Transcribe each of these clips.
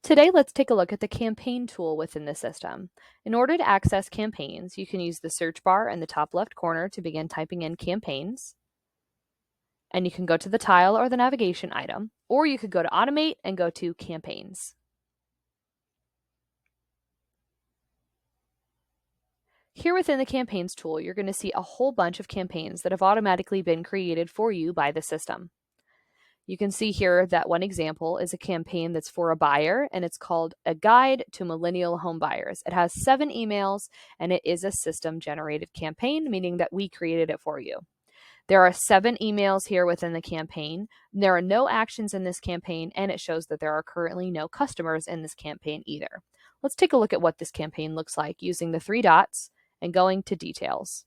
Today, let's take a look at the campaign tool within the system. In order to access campaigns, you can use the search bar in the top left corner to begin typing in campaigns. And you can go to the tile or the navigation item, or you could go to automate and go to campaigns. Here within the campaigns tool, you're going to see a whole bunch of campaigns that have automatically been created for you by the system. You can see here that one example is a campaign that's for a buyer, and it's called A Guide to Millennial Home Buyers. It has 7 emails, and it is a system-generated campaign, meaning that we created it for you. There are 7 emails here within the campaign. There are no actions in this campaign, and it shows that there are currently no customers in this campaign either. Let's take a look at what this campaign looks like using the 3 dots and going to details.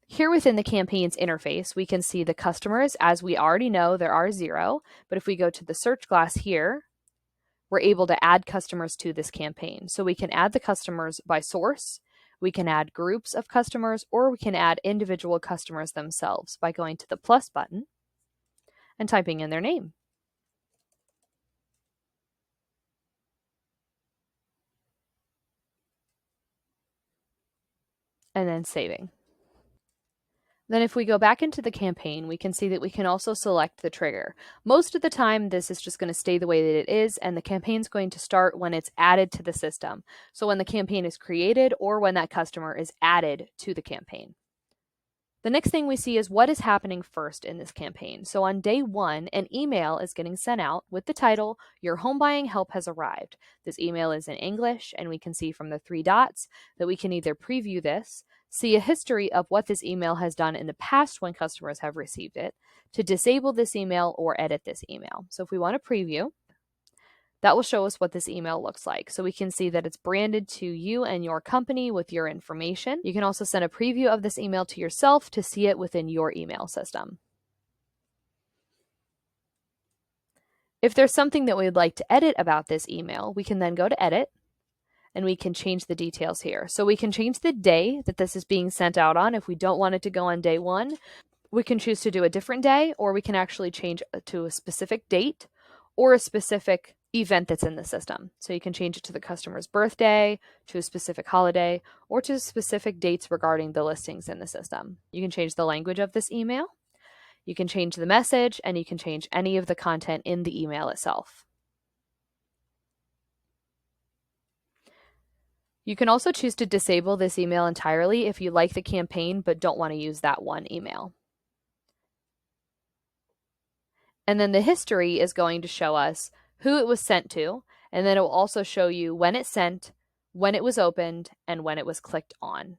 Here within the campaign's interface, we can see the customers. As we already know, there are 0, but if we go to the search glass here, we're able to add customers to this campaign. So we can add the customers by source, we can add groups of customers, or we can add individual customers themselves by going to the plus button and typing in their name. And then saving. Then if we go back into the campaign, we can see that we can also select the trigger. Most of the time, this is just going to stay the way that it is, and the campaign's going to start when it's added to the system. So when the campaign is created or when that customer is added to the campaign. The next thing we see is what is happening first in this campaign. So on day 1, an email is getting sent out with the title, "Your home buying help has arrived." This email is in English, and we can see from the 3 dots that we can either preview this, see a history of what this email has done in the past when customers have received it, to disable this email or edit this email. So if we want to preview, that will show us what this email looks like. So we can see that it's branded to you and your company with your information. You can also send a preview of this email to yourself to see it within your email system. If there's something that we'd like to edit about this email, we can then go to edit and we can change the details here. So we can change the day that this is being sent out on. If we don't want it to go on day 1, we can choose to do a different day, or we can actually change to a specific date or a specific event that's in the system. So you can change it to the customer's birthday, to a specific holiday, or to specific dates regarding the listings in the system. You can change the language of this email, you can change the message, and you can change any of the content in the email itself. You can also choose to disable this email entirely if you like the campaign but don't want to use that one email. And then the history is going to show us who it was sent to, and then it will also show you when it's sent, when it was opened, and when it was clicked on.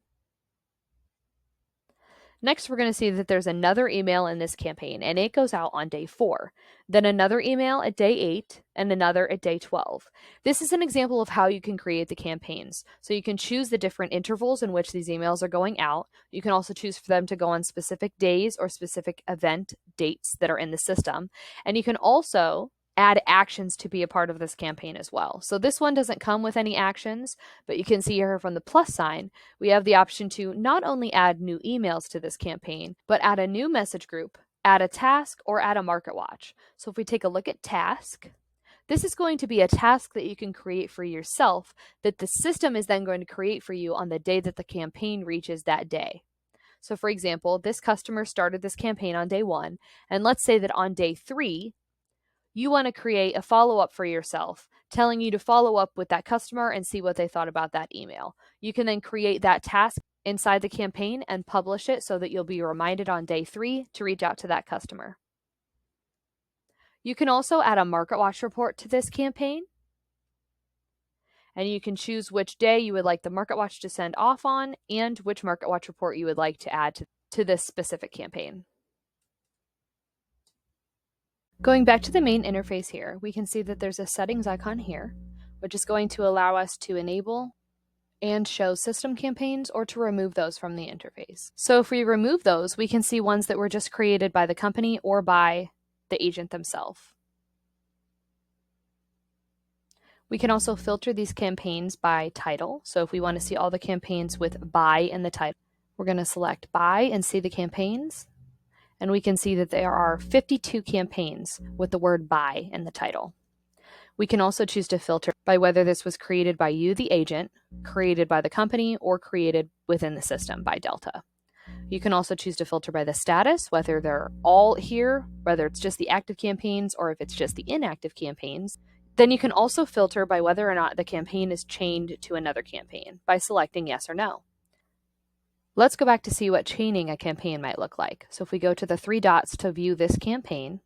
Next, we're going to see that there's another email in this campaign, and it goes out on day 4, then another email at day 8, and another at day 12. This is an example of how you can create the campaigns. So you can choose the different intervals in which these emails are going out. You can also choose for them to go on specific days or specific event dates that are in the system. And you can also add actions to be a part of this campaign as well. So this one doesn't come with any actions, but you can see here from the plus sign, we have the option to not only add new emails to this campaign, but add a new message group, add a task, or add a market watch. So if we take a look at task, this is going to be a task that you can create for yourself that the system is then going to create for you on the day that the campaign reaches that day. So for example, this customer started this campaign on day 1, and let's say that on day 3, you want to create a follow-up for yourself, telling you to follow up with that customer and see what they thought about that email. You can then create that task inside the campaign and publish it so that you'll be reminded on day 3 to reach out to that customer. You can also add a market watch report to this campaign, and you can choose which day you would like the market watch to send off on and which market watch report you would like to add to this specific campaign. Going back to the main interface here, we can see that there's a settings icon here, which is going to allow us to enable and show system campaigns or to remove those from the interface. So if we remove those, we can see ones that were just created by the company or by the agent themselves. We can also filter these campaigns by title. So if we want to see all the campaigns with "by" in the title, We're going to select Buy and see the campaigns, and we can see that there are 52 campaigns with the word Buy in the title. We can also choose to filter by whether this was created by you, the agent, created by the company, or created within the system by Delta. You can also choose to filter by the status, whether they're all here, whether it's just the active campaigns or if it's just the inactive campaigns. Then you can also filter by whether or not the campaign is chained to another campaign by selecting yes or no. Let's go back to see what chaining a campaign might look like. So if we go to the three dots to view this campaign,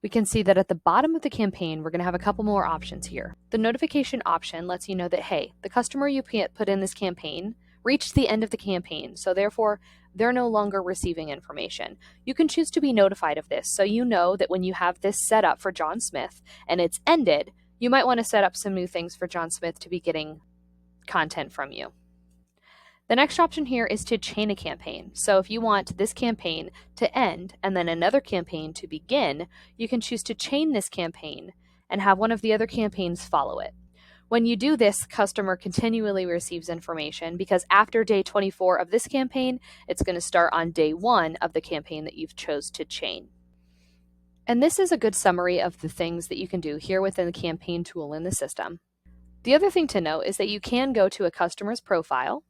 we can see that at the bottom of the campaign, we're going to have a couple more options here. The notification option lets you know that, hey, the customer you put in this campaign reached the end of the campaign, so therefore they're no longer receiving information. You can choose to be notified of this, so you know that when you have this set up for John Smith and it's ended, you might want to set up some new things for John Smith to be getting content from you. The next option here is to chain a campaign. So if you want this campaign to end and then another campaign to begin, you can choose to chain this campaign and have one of the other campaigns follow it. When you do this, customer continually receives information because after day 24 of this campaign, it's going to start on day 1 of the campaign that you've chose to chain. And this is a good summary of the things that you can do here within the campaign tool in the system. The other thing to note is that you can go to a customer's profile,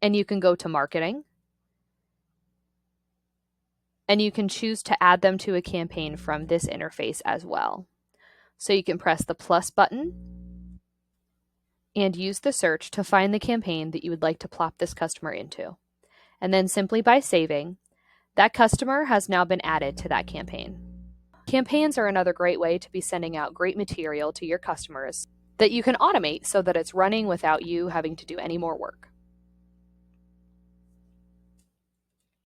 and you can go to marketing, and you can choose to add them to a campaign from this interface as well. So you can press the plus button and use the search to find the campaign that you would like to plop this customer into. And then simply by saving, that customer has now been added to that campaign. Campaigns are another great way to be sending out great material to your customers that you can automate so that it's running without you having to do any more work.